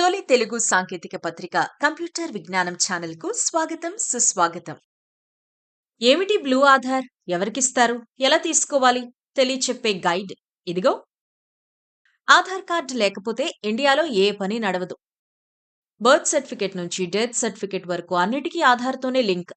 తొలి తెలుగు సాంకేతిక పత్రిక కంప్యూటర్ విజ్ఞానం ఛానల్కు స్వాగతం సుస్వాగతం. ఏమిటి బ్లూ ఆధార్? ఎవరికిస్తారు? ఎలా తీసుకోవాలి? తెలియచెప్పే గైడ్ ఇదిగో. ఆధార్ కార్డు లేకపోతే ఇండియాలో ఏ పని నడవదు. బర్త్ సర్టిఫికేట్ నుంచి డెత్ సర్టిఫికేట్ వరకు అన్నిటికీ ఆధార్తోనే లింక్.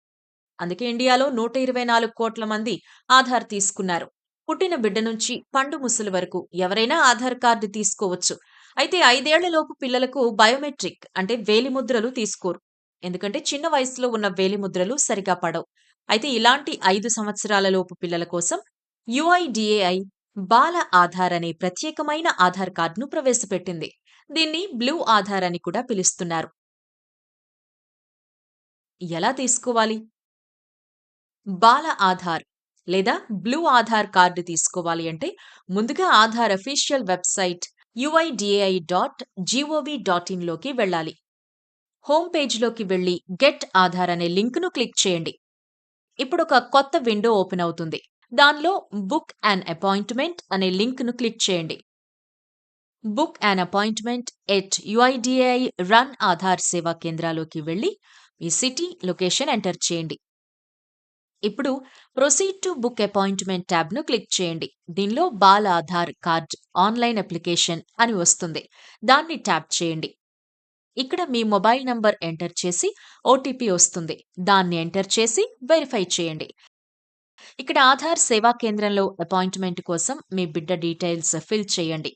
అందుకే ఇండియాలో 124 కోట్ల మంది ఆధార్ తీసుకున్నారు. పుట్టిన బిడ్డ నుంచి పండు ముసలి వరకు ఎవరైనా ఆధార్ కార్డు తీసుకోవచ్చు. అయితే 5 ఏళ్లలోపు పిల్లలకు బయోమెట్రిక్ అంటే వేలిముద్రలు తీసుకోరు. ఎందుకంటే చిన్న వయసులో ఉన్న వేలిముద్రలు సరిగా పడవు. అయితే ఇలాంటి 5 సంవత్సరాల లోపు పిల్లల కోసం యుఐడిఏఐ బాల ఆధార్ అనే ప్రత్యేకమైన ఆధార్ కార్డును ప్రవేశపెట్టింది. దీన్ని బ్లూ ఆధార్ అని కూడా పిలుస్తున్నారు. ఎలా తీసుకోవాలి? బాల ఆధార్ లేదా బ్లూ ఆధార్ కార్డు తీసుకోవాలి అంటే ముందుగా ఆధార్ అఫీషియల్ వెబ్సైట్ uidi.gov.in లోకి వెళ్ళాలి. హోమ్ పేజ్లోకి వెళ్లి గెట్ ఆధార్ అనే లింక్ను క్లిక్ చేయండి. ఇప్పుడు ఒక కొత్త విండో ఓపెన్ అవుతుంది. దానిలో బుక్ అన్ అపాయింట్మెంట్ అనే లింక్ను క్లిక్ చేయండి. Book an appointment at UIDAI రన్ ఆధార్ సేవా కేంద్రాలోకి వెళ్లి మీ సిటీ లొకేషన్ ఎంటర్ చేయండి. ఇప్పుడు ప్రొసీడ్ టు బుక్ అపాయింట్మెంట్ ట్యాబ్ను క్లిక్ చేయండి. దీనిలో Bal Aadhaar card online application అని వస్తుంది. దాన్ని ట్యాప్ చేయండి. ఇక్కడ మీ మొబైల్ నంబర్ ఎంటర్ చేసి ఓటీపీ వస్తుంది. దాన్ని ఎంటర్ చేసి వెరిఫై చేయండి. ఇక్కడ ఆధార్ సేవా కేంద్రంలో అపాయింట్మెంట్ కోసం మీ బిడ్డ డీటెయిల్స్ ఫిల్ చేయండి.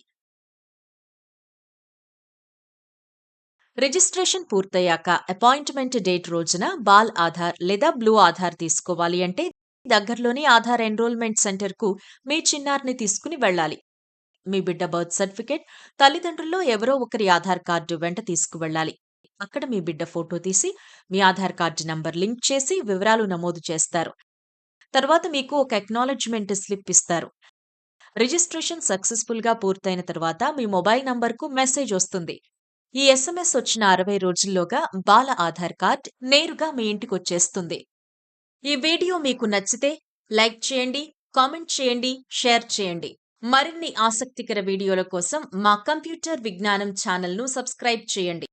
రిజిస్ట్రేషన్ పూర్తయ్యాక అపాయింట్మెంట్ డేట్ రోజున బాల్ ఆధార్ లేదా బ్లూ ఆధార్ తీసుకోవాలి అంటే దగ్గరలోని ఆధార్ ఎన్రోల్మెంట్ సెంటర్కు మీ చిన్నారిని తీసుకుని వెళ్ళాలి. మీ బిడ్డ బర్త్ సర్టిఫికేట్, తల్లిదండ్రుల్లో ఎవరో ఒకరి ఆధార్ కార్డు వెంట తీసుకువెళ్ళాలి. అక్కడ మీ బిడ్డ ఫోటో తీసి మీ ఆధార్ కార్డు నంబర్ లింక్ చేసి వివరాలు నమోదు చేస్తారు. తర్వాత మీకు ఒక అక్నాలెడ్జ్మెంట్ స్లిప్ ఇస్తారు. రిజిస్ట్రేషన్ సక్సెస్ఫుల్ గా పూర్తయిన తర్వాత మీ మొబైల్ నంబర్కు మెసేజ్ వస్తుంది. ఈ ఎస్ఎంఎస్ వచ్చిన 60 రోజుల్లోగా బాల ఆధార్ కార్డ్ నేరుగా మీ ఇంటికొచ్చేస్తుంది. ఈ వీడియో మీకు నచ్చితే లైక్ చేయండి, కామెంట్ చేయండి, షేర్ చేయండి. మరిన్ని ఆసక్తికర వీడియోల కోసం మా కంప్యూటర్ విజ్ఞానం ఛానల్ను సబ్స్క్రైబ్ చేయండి.